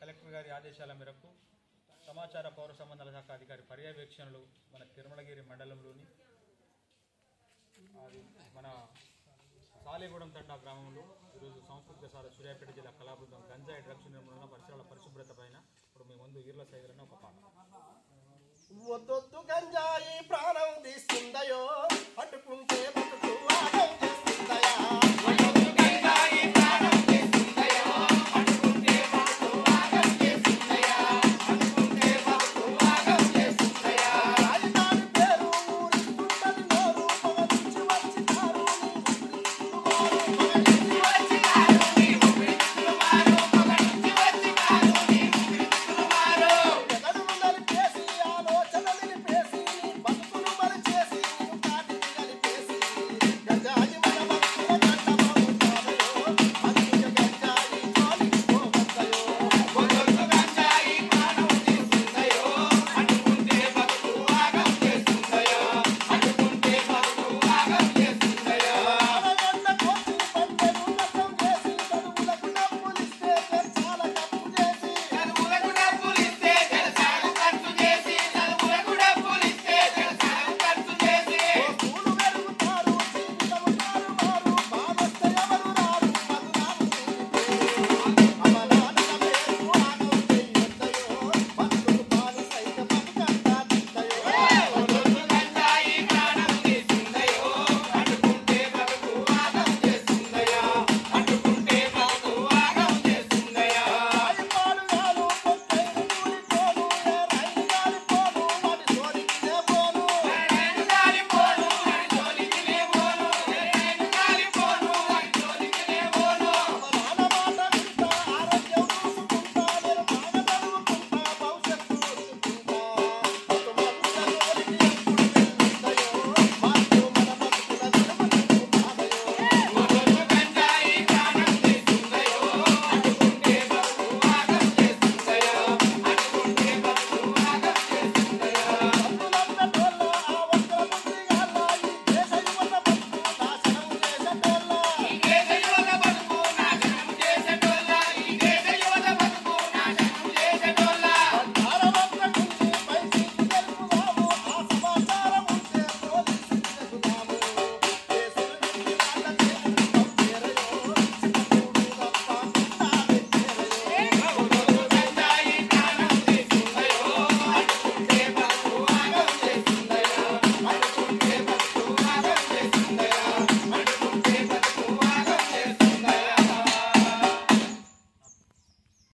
Collector గారి ఆదేశాల మేరకు సమాచార పౌర సంబంధాల శాఖ అధికారి పర్యవేక్షణలు మన తిరుమలగిరి మండలంలోని మన సాలేగూడెం తండా గ్రామంలో ఈరోజు సంస్కృతిక సార సూర్యాపేట జిల్లా కళాబృందం గంజాయి డ్రగ్స్ నిర్మూలన పరిసరాల పరిశుభ్రత పైన ఇప్పుడు మీ ముందు ఈర్ల సైదులన్న ఒక పాట. వద్దొద్దు గంజాయి ప్రాణం తీస్తుందయో, అటుకుంటే